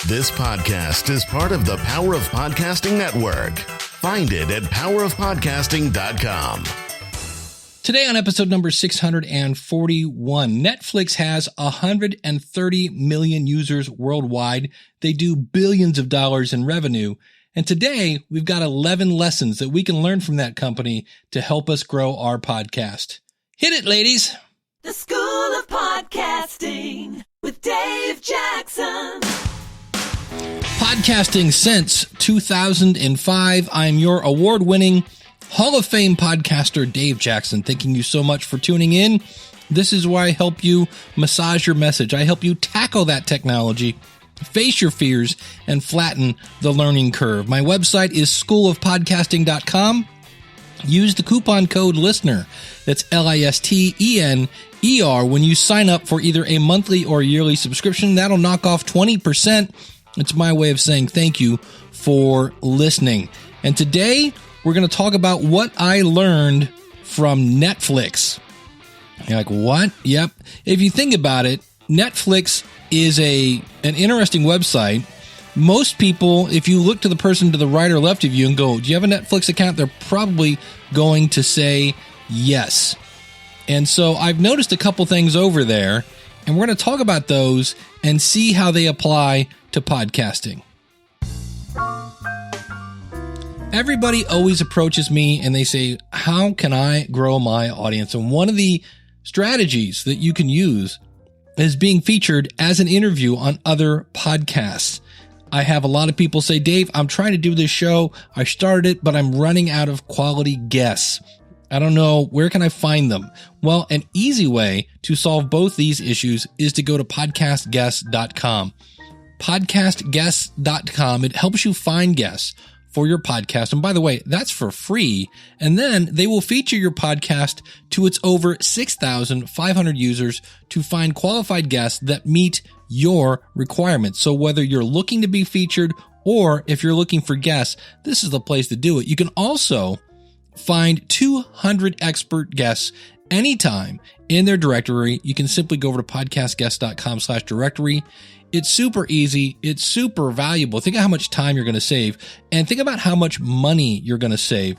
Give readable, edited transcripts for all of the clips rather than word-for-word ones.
This podcast is part of the Power of Podcasting Network. Find it at powerofpodcasting.com. Today on episode number 641, Netflix has 130 million users worldwide. They do billions of dollars in revenue. And today we've got 11 lessons that we can learn from that company to help us grow our podcast. Hit it, ladies. The School of Podcasting with Dave Jackson. Podcasting since 2005. I'm your award-winning Hall of Fame podcaster, Dave Jackson. Thanking you so much for tuning in. This is where I help you massage your message. I help you tackle that technology, face your fears, and flatten the learning curve. My website is schoolofpodcasting.com. Use the coupon code LISTENER. That's LISTENER when you sign up for either a monthly or yearly subscription. That'll knock off 20%. It's my way of saying thank you for listening. And today we're going to talk about what I learned from Netflix. You're like, what? Yep. If you think about it, Netflix is an interesting website. Most people, if you look to the person to the right or left of you and go, do you have a Netflix account? They're probably going to say yes. And so I've noticed a couple things over there, and we're going to talk about those and see how they apply to podcasting. Everybody always approaches me and they say, how can I grow my audience? And one of the strategies that you can use is being featured as an interview on other podcasts. I have a lot of people say, Dave, I'm trying to do this show. I started it, but I'm running out of quality guests. I don't know. Where can I find them? Well, an easy way to solve both these issues is to go to podcastguests.com. Podcastguests.com. It helps you find guests for your podcast. And by the way, that's for free. And then they will feature your podcast to its over 6,500 users to find qualified guests that meet your requirements. So whether you're looking to be featured or if you're looking for guests, this is the place to do it. You can also find 200 expert guests anytime in their directory. You can simply go over to podcastguests.com/directory. It's super easy. It's super valuable. Think of how much time you're going to save and think about how much money you're going to save.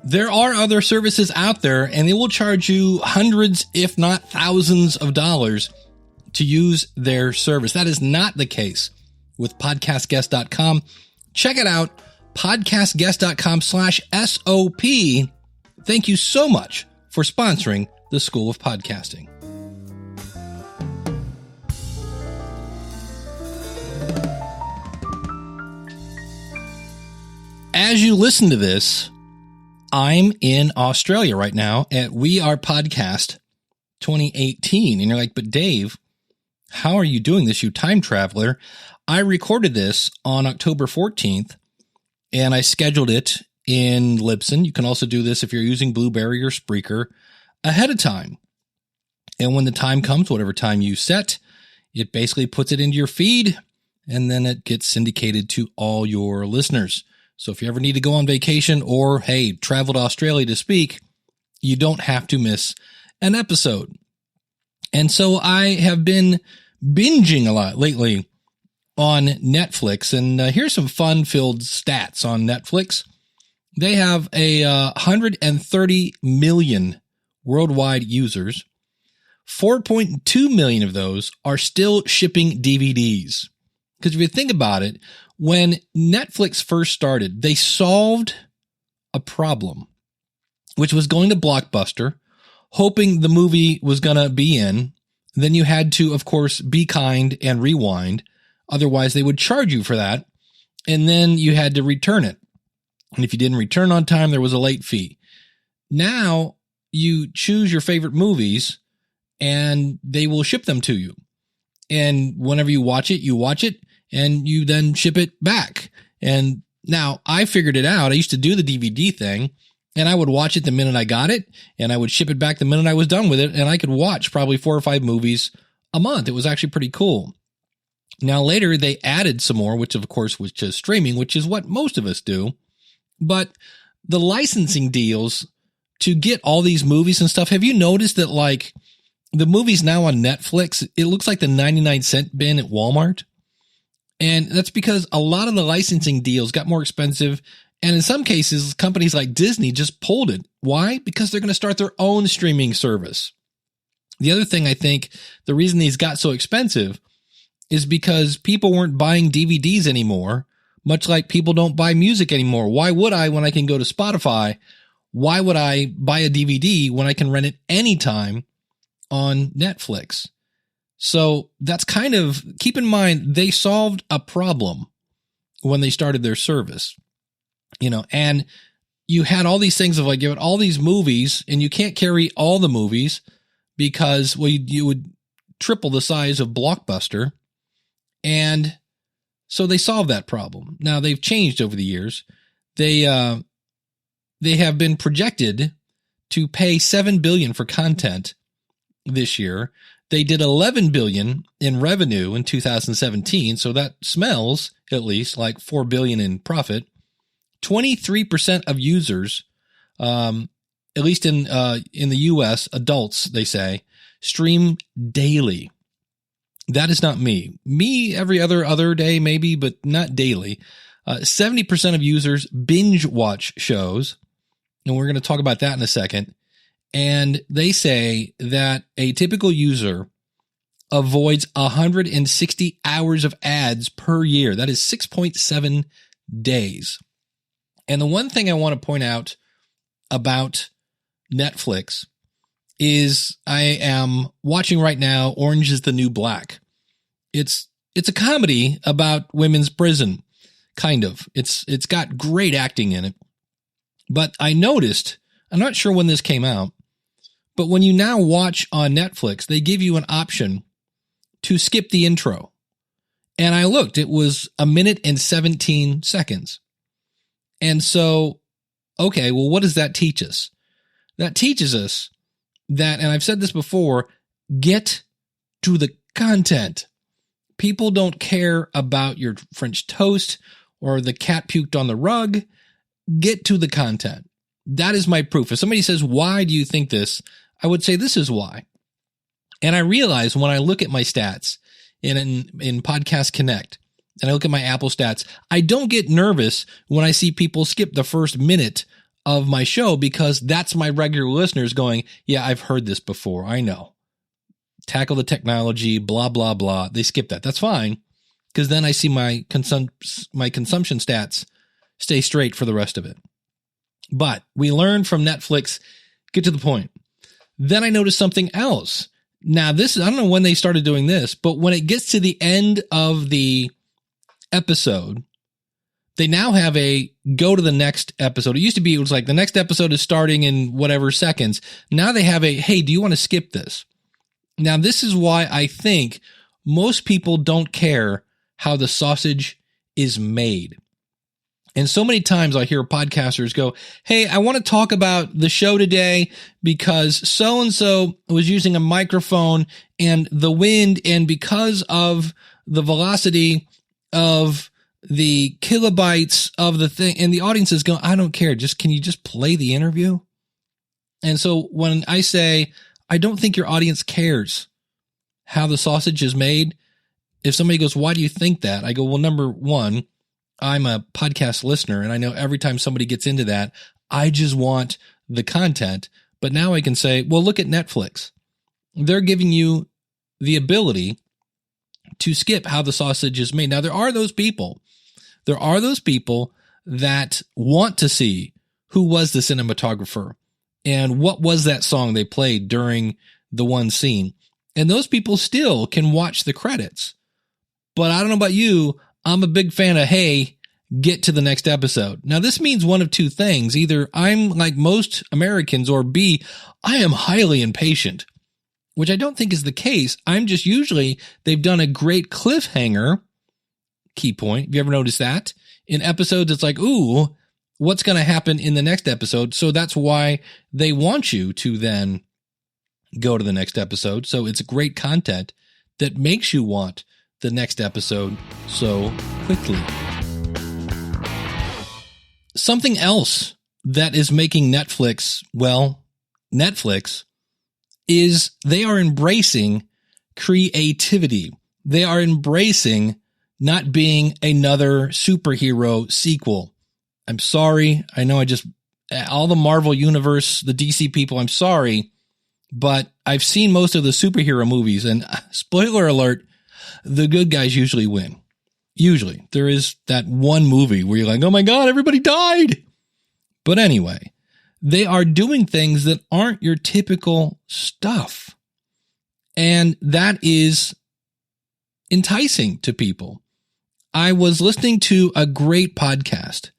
There are other services out there and they will charge you hundreds, if not thousands of dollars to use their service. That is not the case with podcastguest.com. Check it out. Podcastguest.com/SOP. Thank you so much for sponsoring the School of Podcasting. As you listen to this, I'm in Australia right now at We Are Podcast 2018. And you're like, but Dave, how are you doing this, you time traveler? I recorded this on October 14th and I scheduled it in Libsyn. You can also do this if you're using Blueberry or Spreaker ahead of time. And when the time comes, whatever time you set, it basically puts it into your feed and then it gets syndicated to all your listeners. So if you ever need to go on vacation or, hey, travel to Australia to speak, you don't have to miss an episode. And so I have been binging a lot lately on Netflix. And here's some fun-filled stats on Netflix. They have 130 million worldwide users. 4.2 million of those are still shipping DVDs. Because if you think about it, when Netflix first started, they solved a problem, which was going to Blockbuster, hoping the movie was going to be in. Then you had to, of course, be kind and rewind. Otherwise, they would charge you for that. And then you had to return it. And if you didn't return on time, there was a late fee. Now you choose your favorite movies and they will ship them to you. And whenever you watch it, and you then ship it back. And now I figured it out. I used to do the DVD thing and I would watch it the minute I got it and I would ship it back the minute I was done with it. And I could watch probably 4 or 5 movies a month. It was actually pretty cool. Now later they added some more, which of course was just streaming, which is what most of us do. But the licensing deals to get all these movies and stuff, have you noticed that like the movies now on Netflix, it looks like the 99-cent bin at Walmart? And that's because a lot of the licensing deals got more expensive. And in some cases, companies like Disney just pulled it. Why? Because they're going to start their own streaming service. The other thing I think the reason these got so expensive is because people weren't buying DVDs anymore, much like people don't buy music anymore. Why would I when I can go to Spotify? Why would I buy a DVD when I can rent it anytime on Netflix? So that's kind of, keep in mind, they solved a problem when they started their service, and you had all these things of like, you had all these movies and you can't carry all the movies because, well, you would triple the size of Blockbuster. And so they solved that problem. Now they've changed over the years. They have been projected to pay $7 billion for content this year. They did $11 billion in revenue in 2017. So that smells at least like $4 billion in profit. 23% of users, at least in the US, adults, they say, stream daily. That is not me. Me every other day, maybe, but not daily. 70% of users binge watch shows. And we're going to talk about that in a second. And they say that a typical user avoids 160 hours of ads per year. That is 6.7 days. And the one thing I want to point out about Netflix is I am watching right now Orange is the New Black. It's a comedy about women's prison, kind of. It's got great acting in it. But I noticed, I'm not sure when this came out, but when you now watch on Netflix, they give you an option to skip the intro. And I looked, it was 1 minute and 17 seconds. And so, okay, well, what does that teach us? That teaches us that, and I've said this before, get to the content. People don't care about your French toast or the cat puked on the rug. Get to the content. That is my proof. If somebody says, why do you think this? I would say this is why. And I realize when I look at my stats in Podcast Connect, and I look at my Apple stats, I don't get nervous when I see people skip the first minute of my show because that's my regular listeners going, yeah, I've heard this before. I know. Tackle the technology, blah, blah, blah. They skip that. That's fine because then I see my consumption stats stay straight for the rest of it. But we learned from Netflix, get to the point. Then I noticed something else. Now, I don't know when they started doing this, but when it gets to the end of the episode, they now have a go to the next episode. It used to be, it was like the next episode is starting in whatever seconds. Now they have a, hey, do you want to skip this? Now, this is why I think most people don't care how the sausage is made. And so many times I hear podcasters go, hey, I want to talk about the show today because so-and-so was using a microphone and the wind, and because of the velocity of the kilobytes of the thing, and the audience is going, I don't care. Can you just play the interview? And so when I say, I don't think your audience cares how the sausage is made, if somebody goes, why do you think that? I go, well, number one, I'm a podcast listener, and I know every time somebody gets into that, I just want the content. But now I can say, well, look at Netflix. They're giving you the ability to skip how the sausage is made. Now, there are those people that want to see who was the cinematographer and what was that song they played during the one scene. And those people still can watch the credits. But I don't know about you, I'm a big fan of, hey, get to the next episode. Now, this means one of two things. Either I'm like most Americans, or B, I am highly impatient, which I don't think is the case. I'm just usually, they've done a great cliffhanger, key point. Have you ever noticed that? In episodes, it's like, ooh, what's going to happen in the next episode? So that's why they want you to then go to the next episode. So it's great content that makes you want the next episode so quickly. Something else that is making Netflix, well, Netflix, is they are embracing creativity. They are embracing not being another superhero sequel. I'm sorry. I know all the Marvel universe, the DC people, I'm sorry, but I've seen most of the superhero movies, and spoiler alert, the good guys usually win. Usually. There is that one movie where you're like, oh my God, everybody died. But anyway, they are doing things that aren't your typical stuff. And that is enticing to people. I was listening to a great podcast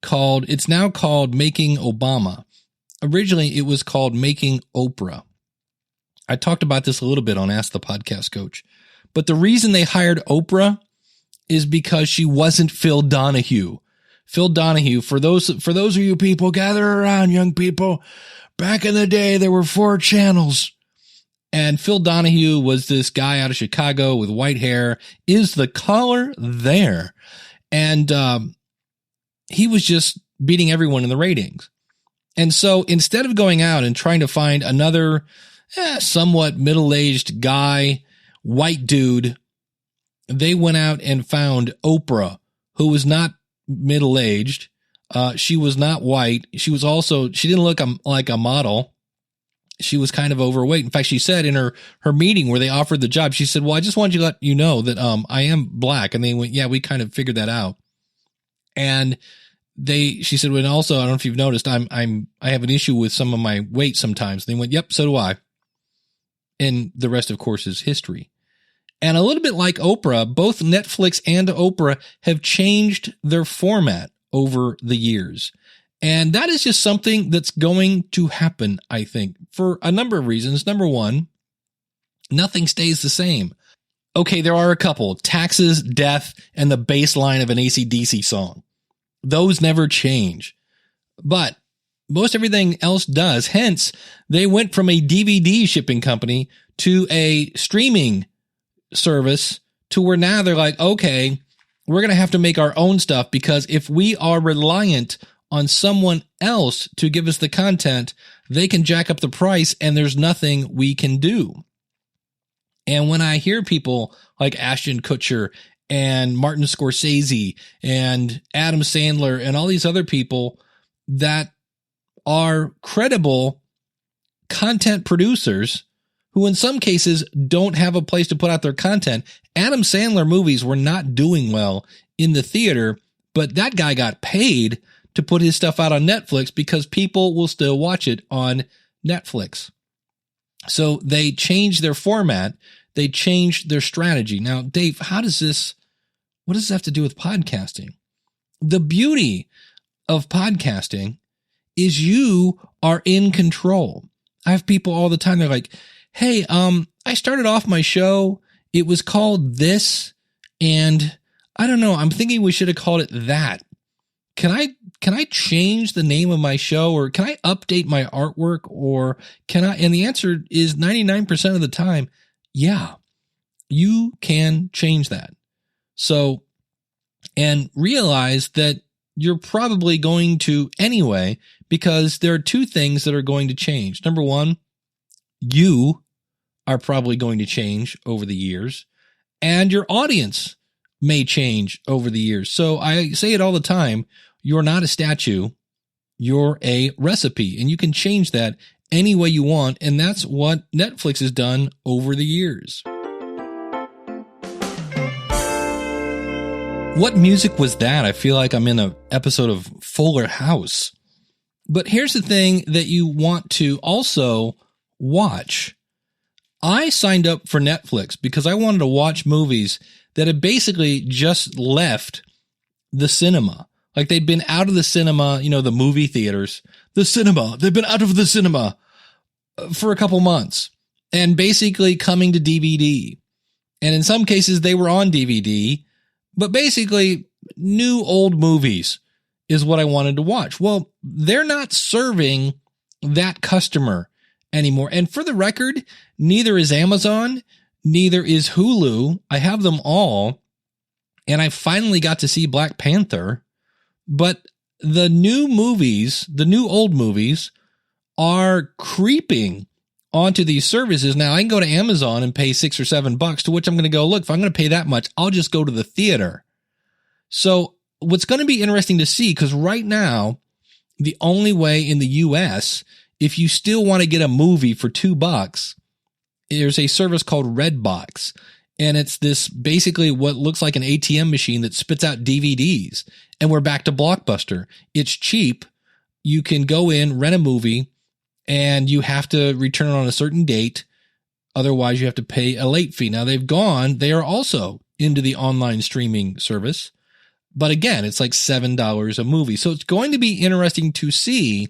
it's now called Making Obama. Originally, it was called Making Oprah. I talked about this a little bit on Ask the Podcast Coach. But the reason they hired Oprah is because she wasn't Phil Donahue. Phil Donahue, for those of you people, gather around, young people. Back in the day, there were 4 channels. And Phil Donahue was this guy out of Chicago with white hair. Is the color there? And he was just beating everyone in the ratings. And so instead of going out and trying to find another somewhat middle-aged guy, white dude, they went out and found Oprah, who was not middle-aged. She was not white. She didn't look like a model. She was kind of overweight. In fact, she said in her meeting where they offered the job, she said, well, I just wanted to let you know that I am black. And they went, yeah, we kind of figured that out. And she said, well, also, I don't know if you've noticed, I have an issue with some of my weight sometimes. And they went, yep, so do I. And the rest, of course, is history. And a little bit like Oprah, both Netflix and Oprah have changed their format over the years. And that is just something that's going to happen, I think, for a number of reasons. Number one, nothing stays the same. Okay, there are a couple: taxes, death, and the bass line of an AC/DC song. Those never change. But most everything else does. Hence, they went from a DVD shipping company to a streaming service to where now they're like, okay, we're going to have to make our own stuff, because if we are reliant on someone else to give us the content, they can jack up the price and there's nothing we can do. And when I hear people like Ashton Kutcher and Martin Scorsese and Adam Sandler and all these other people that are credible content producers who in some cases don't have a place to put out their content. Adam Sandler movies were not doing well in the theater, but that guy got paid to put his stuff out on Netflix because people will still watch it on Netflix. So they changed their format. They changed their strategy. Now, Dave, what does this have to do with podcasting? The beauty of podcasting is you are in control. I have people all the time. They're like, hey, I started off my show. It was called this, and I don't know. I'm thinking we should have called it that. Can I change the name of my show, or can I update my artwork, or can I? And the answer is 99% of the time, yeah, you can change that. So, and realize that you're probably going to anyway, because there are 2 things that are going to change. Number one, you are probably going to change over the years, and your audience may change over the years. So I say it all the time. You're not a statue. You're a recipe, and you can change that any way you want. And that's what Netflix has done over the years. What music was that? I feel like I'm in an episode of Fuller House. But here's the thing that you want to also watch. I signed up for Netflix because I wanted to watch movies that had basically just left the cinema. Like they'd been out of the cinema, the movie theaters, the cinema. They've been out of the cinema for a couple months and basically coming to DVD. And in some cases they were on DVD, but basically new old movies is what I wanted to watch. Well, they're not serving that customer anymore. And for the record, neither is Amazon, neither is Hulu. I have them all. And I finally got to see Black Panther. But the new movies, the new old movies, are creeping onto these services. Now I can go to Amazon and pay $6 or $7, to which I'm going to go, look, if I'm going to pay that much, I'll just go to the theater. So what's going to be interesting to see, because right now, the only way in the US, if you still want to get a movie for $2, there's a service called Redbox. And it's this basically what looks like an ATM machine that spits out DVDs. And we're back to Blockbuster. It's cheap. You can go in, rent a movie, and you have to return it on a certain date. Otherwise, you have to pay a late fee. Now they are also into the online streaming service. But again, it's like $7 a movie. So it's going to be interesting to see,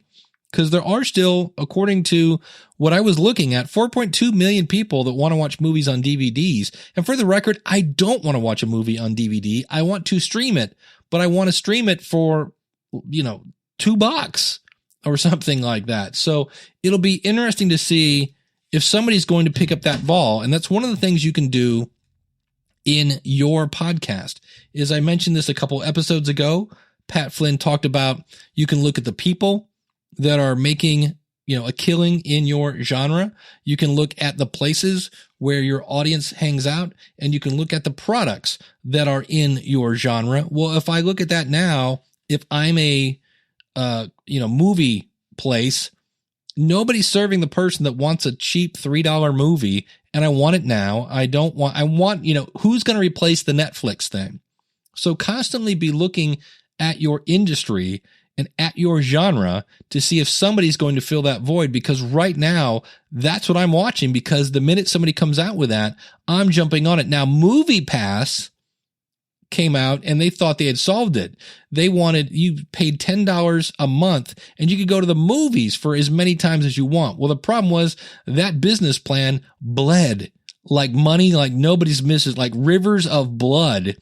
because there are still, according to what I was looking at, 4.2 million people that want to watch movies on DVDs. And for the record, I don't want to watch a movie on DVD. I want to stream it, but I want to stream it for, $2 or something like that. So it'll be interesting to see if somebody's going to pick up that ball. And that's one of the things you can do in your podcast. As I mentioned this a couple episodes ago, Pat Flynn talked about, you can look at the people that are making, a killing in your genre. You can look at the places where your audience hangs out, and you can look at the products that are in your genre. Well, if I look at that now, if I'm a, movie place, nobody's serving the person that wants a cheap $3 movie, and I want it now. I want, who's going to replace the Netflix thing? So constantly be looking at your industry and at your genre to see if somebody's going to fill that void, because right now that's what I'm watching, because the minute somebody comes out with that, I'm jumping on it. Now, MoviePass came out and they thought they had solved it. You paid $10 a month and you could go to the movies for as many times as you want. Well, the problem was that business plan bled like money, like nobody's misses, like rivers of blood,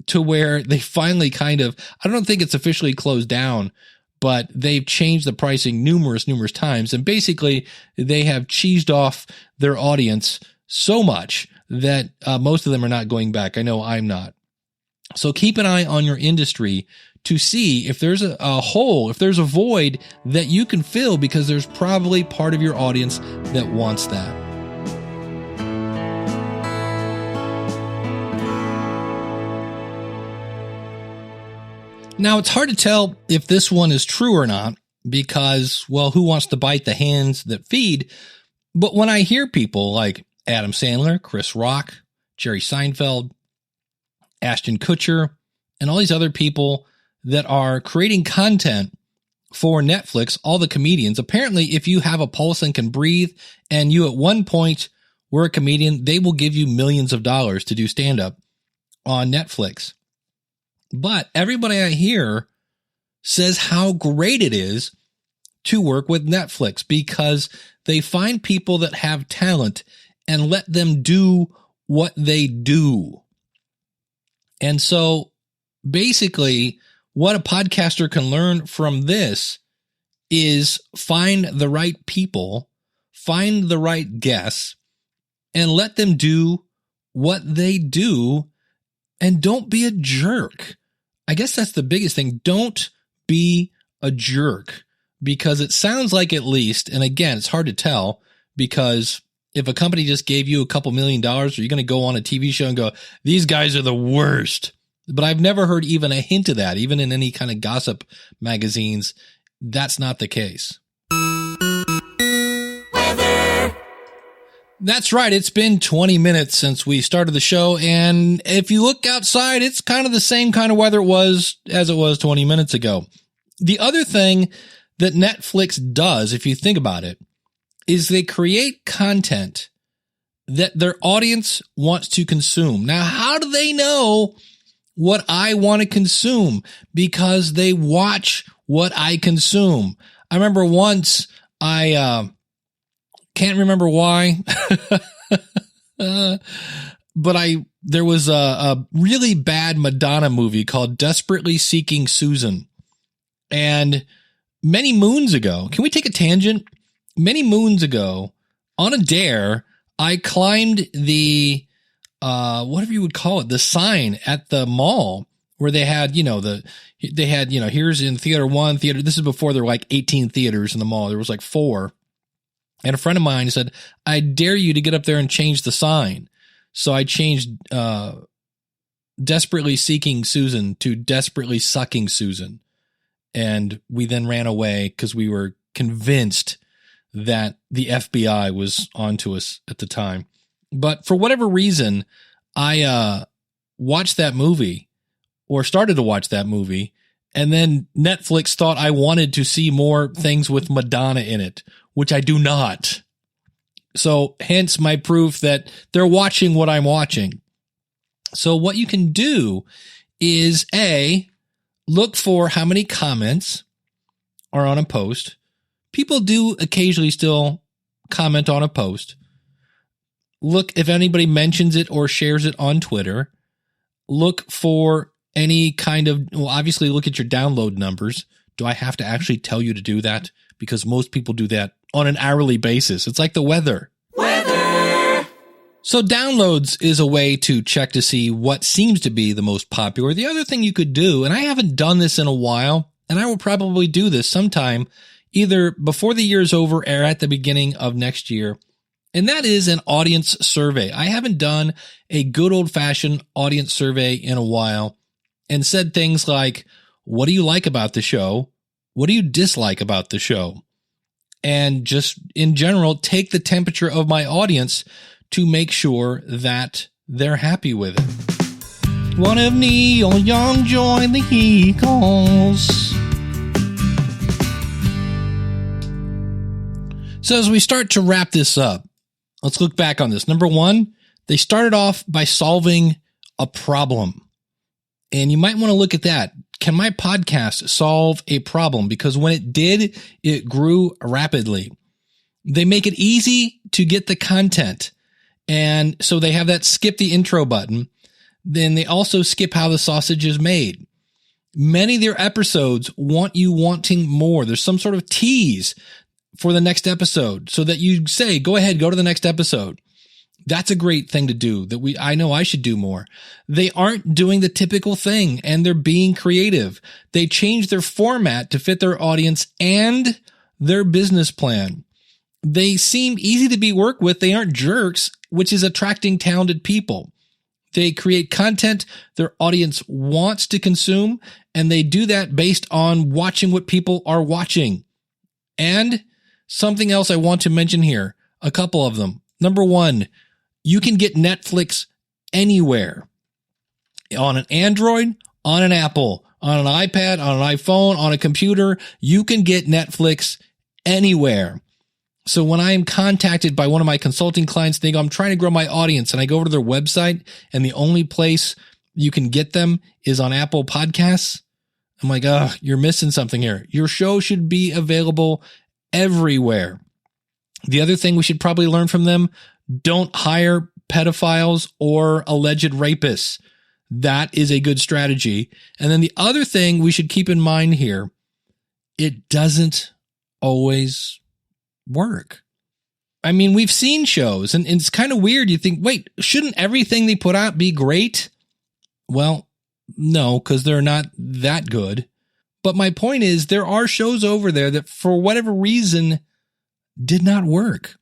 to where they finally I don't think it's officially closed down, but they've changed the pricing numerous times. And basically they have cheesed off their audience so much that most of them are not going back. I know I'm not. So keep an eye on your industry to see if there's a hole, if there's a void that you can fill, because there's probably part of your audience that wants that. Now, it's hard to tell if this one is true or not, because, well, who wants to bite the hands that feed? But when I hear people like Adam Sandler, Chris Rock, Jerry Seinfeld, Ashton Kutcher, and all these other people that are creating content for Netflix, all the comedians, apparently if you have a pulse and can breathe, and you at one point were a comedian, they will give you millions of dollars to do stand-up on Netflix. But everybody I hear says how great it is to work with Netflix, because they find people that have talent and let them do what they do. And so basically what a podcaster can learn from this is find the right people, find the right guests, and let them do what they do, and don't be a jerk. I guess that's the biggest thing. Don't be a jerk, because it sounds like, at least, and again, it's hard to tell, because if a company just gave you a couple $1 million, are you going to go on a TV show and go, these guys are the worst? But I've never heard even a hint of that, even in any kind of gossip magazines. That's not the case. Weather. That's right. It's been 20 minutes since we started the show. And if you look outside, it's kind of the same kind of weather as it was 20 minutes ago. The other thing that Netflix does, if you think about it, is they create content that their audience wants to consume. Now, how do they know what I want to consume? Because they watch what I consume. I remember once I can't remember why, but there was a really bad Madonna movie called Desperately Seeking Susan. And many moons ago, can we take a tangent? Many moons ago, on a dare, I climbed the, whatever you would call it, the sign at the mall where they had, here's in theater 1, this is before there were like 18 theaters in the mall. There was like 4. And a friend of mine said, I dare you to get up there and change the sign. So I changed desperately seeking Susan to desperately sucking Susan. And we then ran away because we were convinced that the FBI was onto us at the time. But for whatever reason, I watched that movie or started to watch that movie. And then Netflix thought I wanted to see more things with Madonna in it, which I do not. So hence my proof that they're watching what I'm watching. So what you can do is look for how many comments are on a post. People do occasionally still comment on a post. Look if anybody mentions it or shares it on Twitter. Look for any kind of, obviously look at your download numbers. Do I have to actually tell you to do that? Because most people do that on an hourly basis. It's like the weather. So downloads is a way to check to see what seems to be the most popular. The other thing you could do, and I haven't done this in a while, and I will probably do this sometime either before the year's over or at the beginning of next year, and that is an audience survey. I haven't done a good old-fashioned audience survey in a while and said things like, what do you like about the show? What do you dislike about the show? And just in general, take the temperature of my audience to make sure that they're happy with it. What if Neil Young joined the Eagles? So as we start to wrap this up, let's look back on this. Number one, they started off by solving a problem. And you might want to look at that. Can my podcast solve a problem? Because when it did, it grew rapidly. They make it easy to get the content. And so they have that skip the intro button. Then they also skip how the sausage is made. Many of their episodes want you wanting more. There's some sort of tease for the next episode so that you say, go ahead, go to the next episode. That's a great thing to do I know I should do more. They aren't doing the typical thing and they're being creative. They change their format to fit their audience and their business plan. They seem easy to be worked with. They aren't jerks, which is attracting talented people. They create content their audience wants to consume, and they do that based on watching what people are watching. And something else I want to mention here, a couple of them. Number one, you can get Netflix anywhere. On an Android, on an Apple, on an iPad, on an iPhone, on a computer. You can get Netflix anywhere. So when I am contacted by one of my consulting clients, they go, I'm trying to grow my audience, and I go over to their website, and the only place you can get them is on Apple Podcasts. I'm like, you're missing something here. Your show should be available everywhere. The other thing we should probably learn from them, don't hire pedophiles or alleged rapists. That is a good strategy. And then the other thing we should keep in mind here, it doesn't always work. I mean, we've seen shows and it's kind of weird. You think, wait, shouldn't everything they put out be great? Well, no, because they're not that good. But my point is there are shows over there that for whatever reason did not work.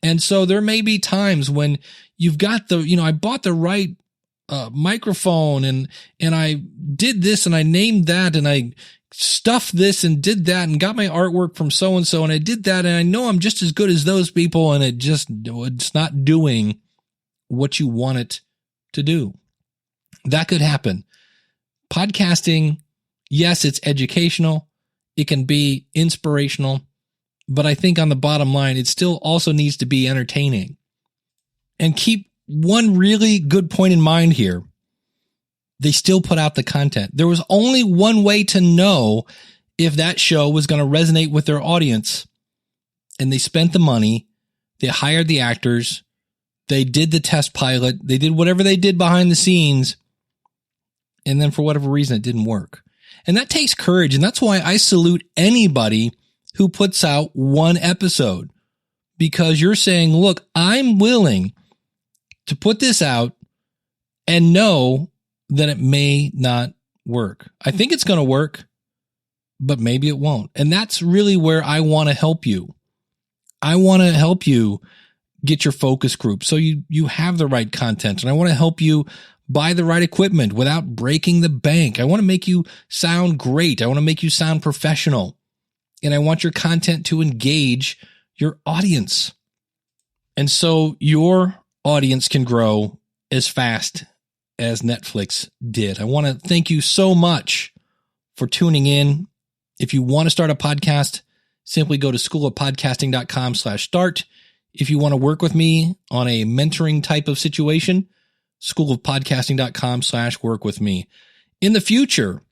And so there may be times when you've got I bought the right microphone and I did this and I named that and I stuffed this and did that and got my artwork from so-and-so and I did that and I know I'm just as good as those people and it's not doing what you want it to do. That could happen. Podcasting, yes, it's educational. It can be inspirational, but I think on the bottom line, it still also needs to be entertaining. And keep one really good point in mind here. They still put out the content. There was only one way to know if that show was going to resonate with their audience. And they spent the money. They hired the actors. They did the test pilot. They did whatever they did behind the scenes. And then for whatever reason, it didn't work. And that takes courage. And that's why I salute anybody who puts out one episode. Because you're saying, look, I'm willing to put this out and know that it may not work. I think it's going to work, but maybe it won't. And that's really where I want to help you. I want to help you get your focus group so you have the right content. And I want to help you buy the right equipment without breaking the bank. I want to make you sound great. I want to make you sound professional. And I want your content to engage your audience. And so your audience can grow as fast as Netflix did. I want to thank you so much for tuning in. If you want to start a podcast, simply go to schoolofpodcasting.com/start. If you want to work with me on a mentoring type of situation, schoolofpodcasting.com/work with me. In the future,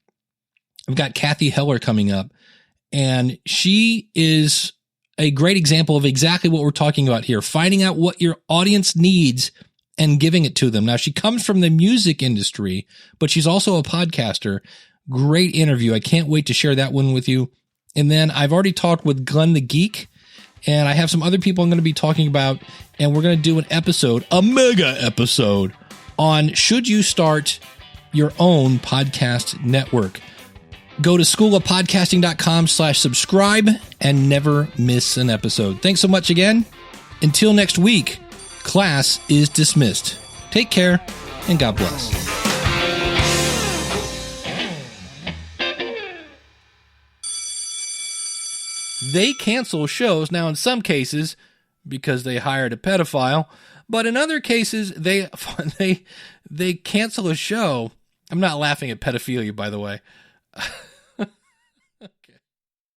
I've got Kathy Heller coming up, and she is a great example of exactly what we're talking about here, finding out what your audience needs and giving it to them. Now, she comes from the music industry, but she's also a podcaster. Great interview. I can't wait to share that one with you. And then I've already talked with Glenn the Geek, and I have some other people I'm going to be talking about, and we're going to do an episode, a mega episode, on should you start your own podcast network. Go to schoolofpodcasting.com/subscribe and never miss an episode. Thanks so much again. Until next week, class is dismissed. Take care and God bless. They cancel shows now in some cases because they hired a pedophile, but in other cases they cancel a show. I'm not laughing at pedophilia, by the way.